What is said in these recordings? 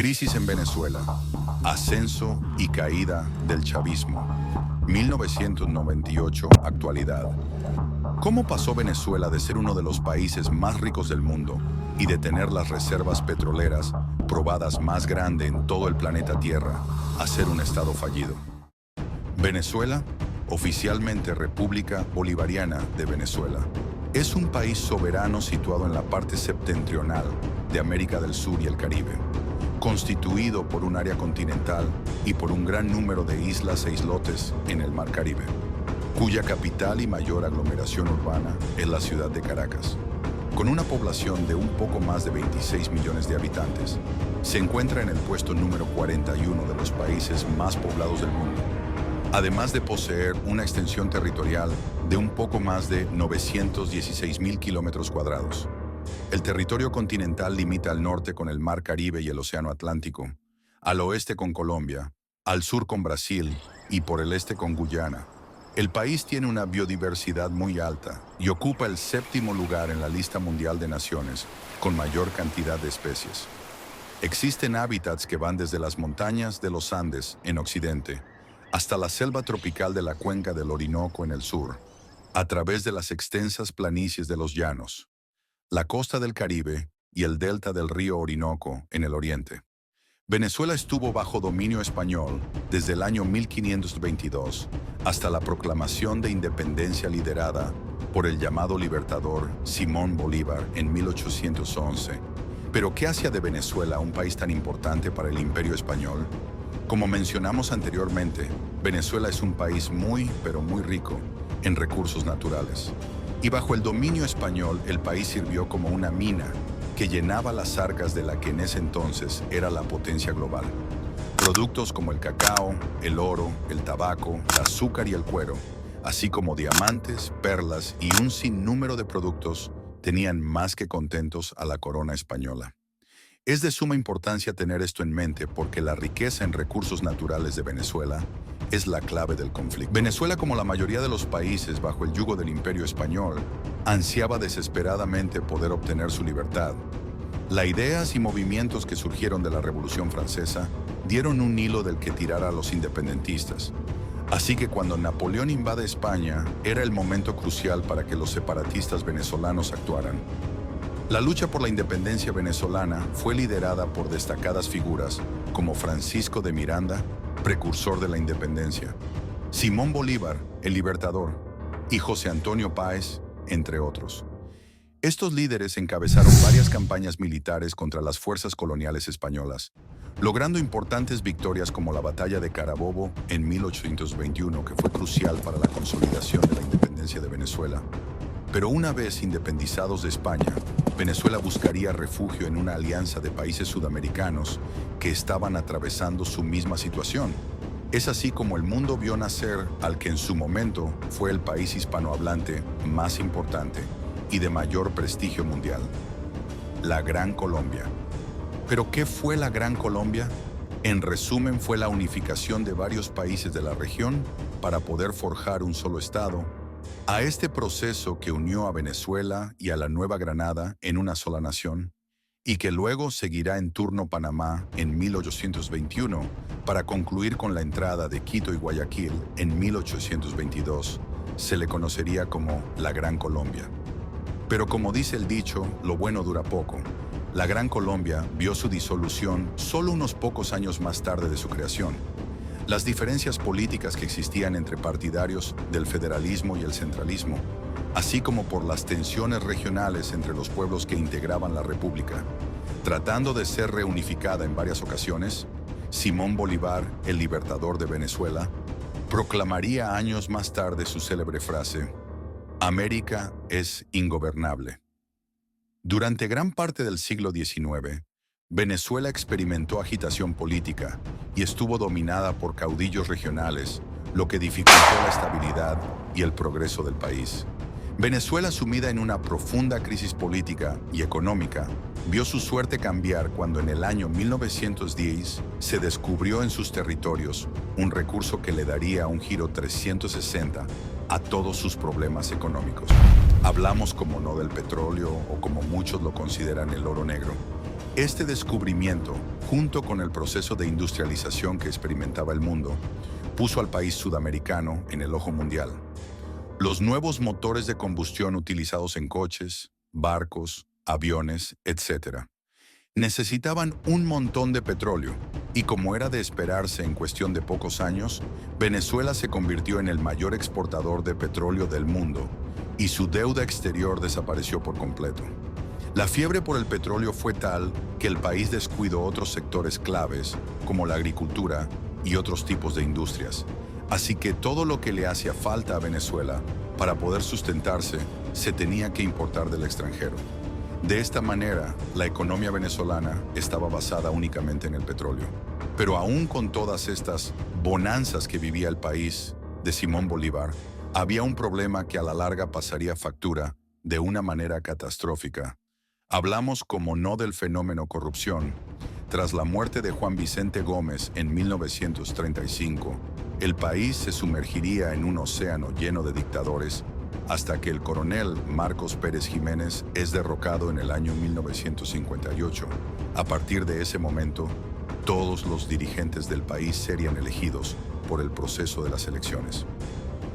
Crisis en Venezuela. Ascenso y caída del chavismo. 1998, actualidad. ¿Cómo pasó Venezuela de ser uno de los países más ricos del mundo y de tener las reservas petroleras probadas más grande en todo el planeta Tierra a ser un estado fallido? Venezuela, oficialmente República Bolivariana de Venezuela, es un país soberano situado en la parte septentrional de América del Sur y el Caribe, constituido por un área continental y por un gran número de islas e islotes en el Mar Caribe, cuya capital y mayor aglomeración urbana es la ciudad de Caracas. Con una población de un poco más de 26 millones de habitantes, se encuentra en el puesto número 41 de los países más poblados del mundo, además de poseer una extensión territorial de un poco más de 916.000 kilómetros cuadrados. El territorio continental limita al norte con el Mar Caribe y el Océano Atlántico, al oeste con Colombia, al sur con Brasil y por el este con Guyana. El país tiene una biodiversidad muy alta y ocupa el 7º lugar en la lista mundial de naciones con mayor cantidad de especies. Existen hábitats que van desde las montañas de los Andes en occidente hasta la selva tropical de la cuenca del Orinoco en el sur, a través de las extensas planicies de los llanos, la costa del Caribe y el delta del río Orinoco en el oriente. Venezuela estuvo bajo dominio español desde el año 1522 hasta la proclamación de independencia liderada por el llamado libertador Simón Bolívar en 1811. ¿Pero qué hacía de Venezuela un país tan importante para el Imperio Español? Como mencionamos anteriormente, Venezuela es un país muy, pero muy rico en recursos naturales. Y bajo el dominio español, el país sirvió como una mina que llenaba las arcas de la que en ese entonces era la potencia global. Productos como el cacao, el oro, el tabaco, el azúcar y el cuero, así como diamantes, perlas y un sinnúmero de productos, tenían más que contentos a la corona española. Es de suma importancia tener esto en mente porque la riqueza en recursos naturales de Venezuela es la clave del conflicto. Venezuela, como la mayoría de los países bajo el yugo del Imperio Español, ansiaba desesperadamente poder obtener su libertad. Las ideas y movimientos que surgieron de la Revolución Francesa dieron un hilo del que tirar a los independentistas. Así que cuando Napoleón invade España, era el momento crucial para que los separatistas venezolanos actuaran. La lucha por la independencia venezolana fue liderada por destacadas figuras como Francisco de Miranda, precursor de la independencia, Simón Bolívar, el libertador, y José Antonio Páez, entre otros. Estos líderes encabezaron varias campañas militares contra las fuerzas coloniales españolas, logrando importantes victorias como la Batalla de Carabobo en 1821, que fue crucial para la consolidación de la independencia de Venezuela. Pero una vez independizados de España, Venezuela buscaría refugio en una alianza de países sudamericanos que estaban atravesando su misma situación. Es así como el mundo vio nacer al que en su momento fue el país hispanohablante más importante y de mayor prestigio mundial, la Gran Colombia. ¿Pero qué fue la Gran Colombia? En resumen, fue la unificación de varios países de la región para poder forjar un solo estado. A este proceso que unió a Venezuela y a la Nueva Granada en una sola nación, y que luego seguirá en turno Panamá en 1821 para concluir con la entrada de Quito y Guayaquil en 1822, se le conocería como la Gran Colombia. Pero como dice el dicho, lo bueno dura poco. La Gran Colombia vio su disolución solo unos pocos años más tarde de su creación. Las diferencias políticas que existían entre partidarios del federalismo y el centralismo, así como por las tensiones regionales entre los pueblos que integraban la República. Tratando de ser reunificada en varias ocasiones, Simón Bolívar, el libertador de Venezuela, proclamaría años más tarde su célebre frase: «América es ingobernable». Durante gran parte del siglo XIX, Venezuela experimentó agitación política y estuvo dominada por caudillos regionales, lo que dificultó la estabilidad y el progreso del país. Venezuela, sumida en una profunda crisis política y económica, vio su suerte cambiar cuando en el año 1910 se descubrió en sus territorios un recurso que le daría un giro 360 a todos sus problemas económicos. Hablamos, como no, del petróleo, o como muchos lo consideran, el oro negro. Este descubrimiento, junto con el proceso de industrialización que experimentaba el mundo, puso al país sudamericano en el ojo mundial. Los nuevos motores de combustión utilizados en coches, barcos, aviones, etc., necesitaban un montón de petróleo, y como era de esperarse en cuestión de pocos años, Venezuela se convirtió en el mayor exportador de petróleo del mundo, y su deuda exterior desapareció por completo. La fiebre por el petróleo fue tal que el país descuidó otros sectores claves, como la agricultura y otros tipos de industrias. Así que todo lo que le hacía falta a Venezuela para poder sustentarse se tenía que importar del extranjero. De esta manera, la economía venezolana estaba basada únicamente en el petróleo. Pero aún con todas estas bonanzas que vivía el país de Simón Bolívar, había un problema que a la larga pasaría factura de una manera catastrófica. Hablamos, como no, del fenómeno corrupción. Tras la muerte de Juan Vicente Gómez en 1935, el país se sumergiría en un océano lleno de dictadores hasta que el coronel Marcos Pérez Jiménez es derrocado en el año 1958. A partir de ese momento, todos los dirigentes del país serían elegidos por el proceso de las elecciones.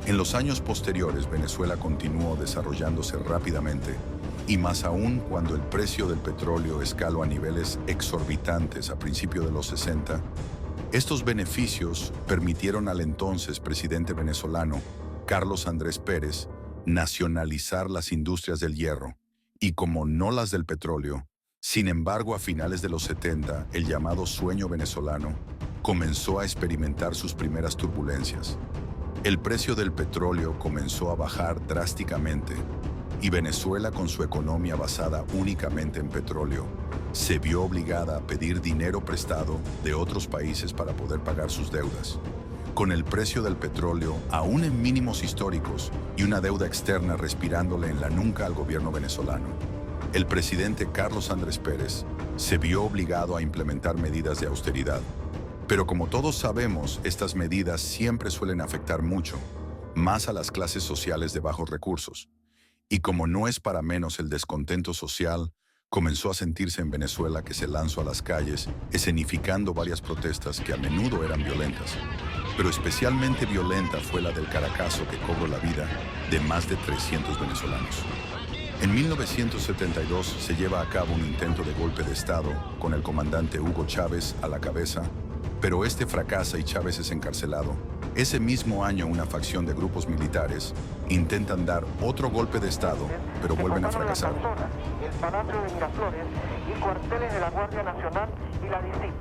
En los años posteriores, Venezuela continuó desarrollándose rápidamente, y más aún cuando el precio del petróleo escaló a niveles exorbitantes a principios de los 60, estos beneficios permitieron al entonces presidente venezolano, Carlos Andrés Pérez, nacionalizar las industrias del hierro, y como no las del petróleo. Sin embargo, a finales de los 70, el llamado sueño venezolano comenzó a experimentar sus primeras turbulencias. El precio del petróleo comenzó a bajar drásticamente, y Venezuela, con su economía basada únicamente en petróleo, se vio obligada a pedir dinero prestado de otros países para poder pagar sus deudas. Con el precio del petróleo aún en mínimos históricos y una deuda externa respirándole en la nuca al gobierno venezolano, el presidente Carlos Andrés Pérez se vio obligado a implementar medidas de austeridad. Pero como todos sabemos, estas medidas siempre suelen afectar mucho, más a las clases sociales de bajos recursos. Y como no es para menos, el descontento social comenzó a sentirse en Venezuela, que se lanzó a las calles, escenificando varias protestas que a menudo eran violentas. Pero especialmente violenta fue la del Caracazo, que cobró la vida de más de 300 venezolanos. En 1972 se lleva a cabo un intento de golpe de Estado con el comandante Hugo Chávez a la cabeza, pero este fracasa y Chávez es encarcelado. Ese mismo año, una facción de grupos militares intentan dar otro golpe de Estado, pero vuelven a fracasar. El Palacio de Miraflores y cuarteles de la Guardia Nacional y la DICIT.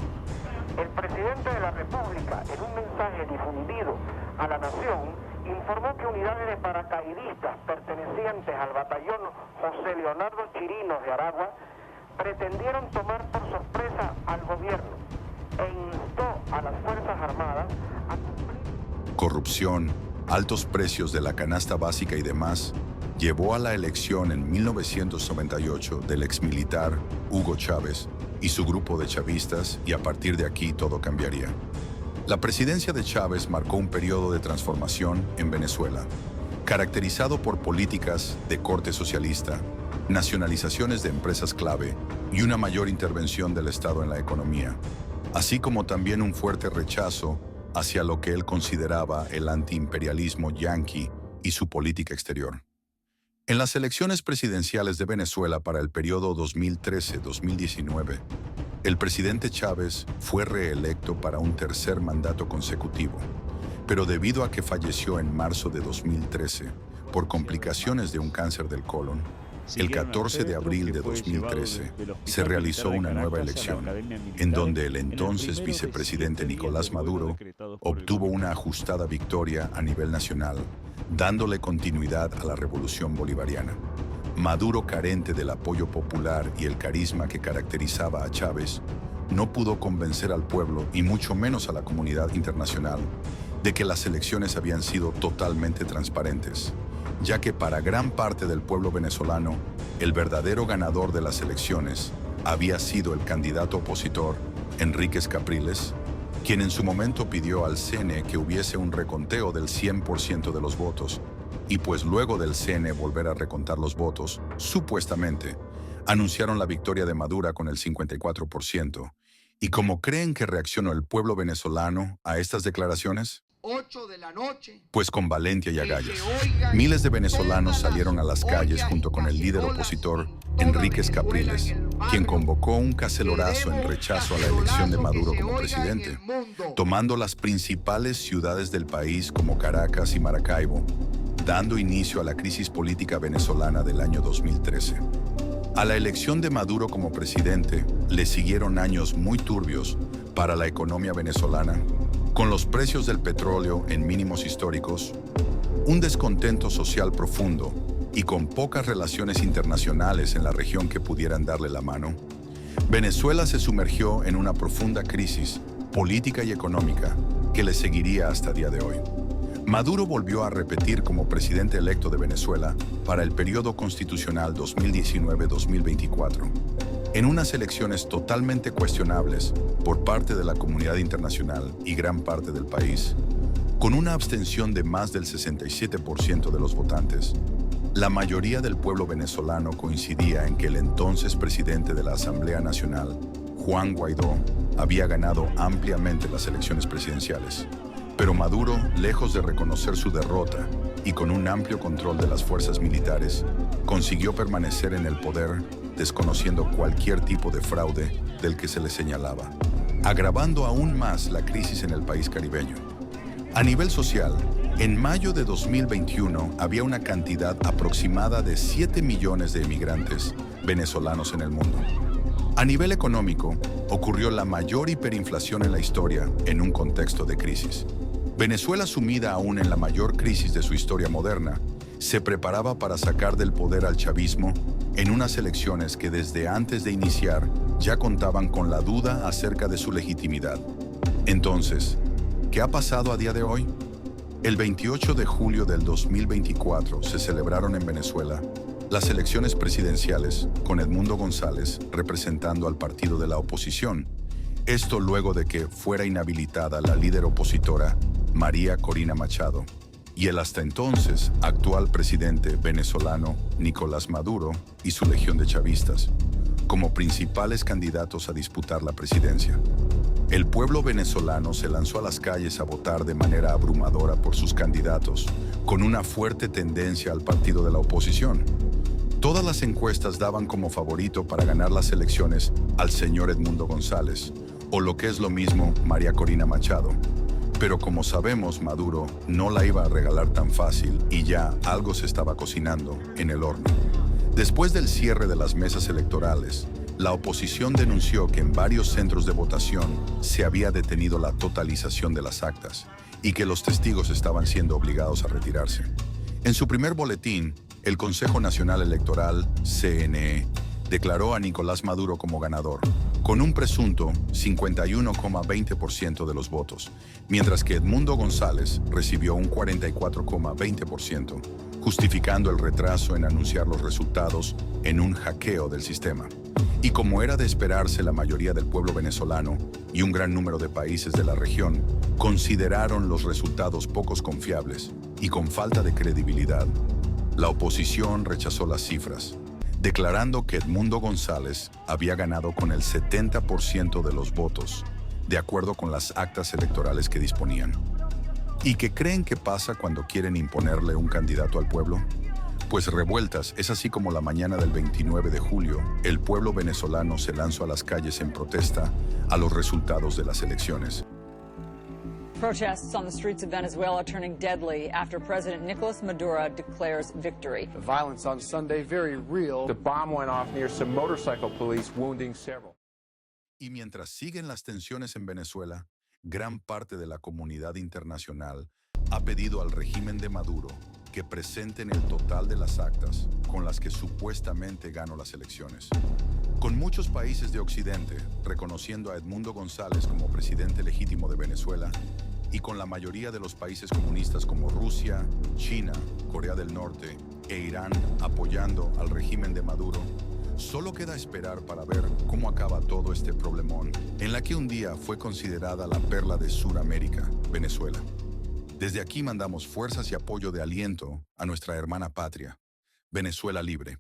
El presidente de la República, en un mensaje difundido a la nación, informó que unidades de paracaidistas pertenecientes al batallón José Leonardo Chirinos de Aragua pretendieron tomar por sorpresa al gobierno e instó a las Fuerzas Armadas a cumplir. Corrupción, altos precios de la canasta básica y demás llevó a la elección en 1998 del exmilitar Hugo Chávez y su grupo de chavistas, y a partir de aquí todo cambiaría. La presidencia de Chávez marcó un periodo de transformación en Venezuela, caracterizado por políticas de corte socialista, nacionalizaciones de empresas clave y una mayor intervención del Estado en la economía, así como también un fuerte rechazo hacia lo que él consideraba el antiimperialismo yanqui y su política exterior. En las elecciones presidenciales de Venezuela para el periodo 2013-2019, el presidente Chávez fue reelecto para un tercer mandato consecutivo, pero debido a que falleció en marzo de 2013 por complicaciones de un cáncer del colon, el 14 de abril de 2013 se realizó una nueva elección, en donde el entonces vicepresidente Nicolás Maduro obtuvo una ajustada victoria a nivel nacional, dándole continuidad a la revolución bolivariana. Maduro, carente del apoyo popular y el carisma que caracterizaba a Chávez, no pudo convencer al pueblo, y mucho menos a la comunidad internacional, de que las elecciones habían sido totalmente transparentes, ya que para gran parte del pueblo venezolano, el verdadero ganador de las elecciones había sido el candidato opositor, Enríquez Capriles, quien en su momento pidió al CNE que hubiese un reconteo del 100% de los votos, y pues luego del CNE volver a recontar los votos, supuestamente, anunciaron la victoria de Maduro con el 54%. ¿Y cómo creen que reaccionó el pueblo venezolano a estas declaraciones? 8 de la noche. Pues con valentía y agallas. Miles de venezolanos salieron a las calles junto con el líder opositor Enríquez Capriles, quien convocó un cacerorazo en rechazo a la elección de Maduro como presidente, tomando las principales ciudades del país como Caracas y Maracaibo, dando inicio a la crisis política venezolana del año 2013. A la elección de Maduro como presidente le siguieron años muy turbios para la economía venezolana, con los precios del petróleo en mínimos históricos, un descontento social profundo y con pocas relaciones internacionales en la región que pudieran darle la mano. Venezuela se sumergió en una profunda crisis política y económica que le seguiría hasta el día de hoy. Maduro volvió a repetir como presidente electo de Venezuela para el periodo constitucional 2019-2024, en unas elecciones totalmente cuestionables por parte de la comunidad internacional y gran parte del país, con una abstención de más del 67% de los votantes. La mayoría del pueblo venezolano coincidía en que el entonces presidente de la Asamblea Nacional, Juan Guaidó, había ganado ampliamente las elecciones presidenciales. Pero Maduro, lejos de reconocer su derrota y con un amplio control de las fuerzas militares, consiguió permanecer en el poder, desconociendo cualquier tipo de fraude del que se le señalaba, agravando aún más la crisis en el país caribeño. A nivel social, en mayo de 2021 había una cantidad aproximada de 7 millones de emigrantes venezolanos en el mundo. A nivel económico, ocurrió la mayor hiperinflación en la historia en un contexto de crisis. Venezuela, sumida aún en la mayor crisis de su historia moderna, se preparaba para sacar del poder al chavismo en unas elecciones que desde antes de iniciar ya contaban con la duda acerca de su legitimidad. Entonces, ¿qué ha pasado a día de hoy? El 28 de julio del 2024 se celebraron en Venezuela las elecciones presidenciales con Edmundo González representando al partido de la oposición. Esto luego de que fuera inhabilitada la líder opositora María Corina Machado y el hasta entonces actual presidente venezolano Nicolás Maduro y su legión de chavistas como principales candidatos a disputar la presidencia. El pueblo venezolano se lanzó a las calles a votar de manera abrumadora por sus candidatos, con una fuerte tendencia al partido de la oposición. Todas las encuestas daban como favorito para ganar las elecciones al señor Edmundo González, o lo que es lo mismo, María Corina Machado. Pero como sabemos, Maduro no la iba a regalar tan fácil y ya algo se estaba cocinando en el horno. Después del cierre de las mesas electorales, la oposición denunció que en varios centros de votación se había detenido la totalización de las actas y que los testigos estaban siendo obligados a retirarse. En su primer boletín, el Consejo Nacional Electoral, CNE, declaró a Nicolás Maduro como ganador, con un presunto 51,20% de los votos, mientras que Edmundo González recibió un 44,20%, justificando el retraso en anunciar los resultados en un hackeo del sistema. Y como era de esperarse, la mayoría del pueblo venezolano y un gran número de países de la región consideraron los resultados pocos confiables y con falta de credibilidad. La oposición rechazó las cifras, declarando que Edmundo González había ganado con el 70% de los votos, de acuerdo con las actas electorales que disponían. ¿Y qué creen que pasa cuando quieren imponerle un candidato al pueblo? Pues revueltas, es así como la mañana del 29 de julio, el pueblo venezolano se lanzó a las calles en protesta a los resultados de las elecciones. Protests on the streets of Venezuela turning deadly after President Nicolas Maduro declares victory. The violence on Sunday, very real. The bomb went off near some motorcycle police, wounding several. Y mientras siguen las tensiones en Venezuela, gran parte de la comunidad internacional ha pedido al régimen de Maduro que presenten el total de las actas con las que supuestamente ganó las elecciones. Con muchos países de Occidente reconociendo a Edmundo González como presidente legítimo de Venezuela y con la mayoría de los países comunistas como Rusia, China, Corea del Norte e Irán apoyando al régimen de Maduro, solo queda esperar para ver cómo acaba todo este problemón en la que un día fue considerada la perla de Sudamérica, Venezuela. Desde aquí mandamos fuerzas y apoyo de aliento a nuestra hermana patria, Venezuela libre.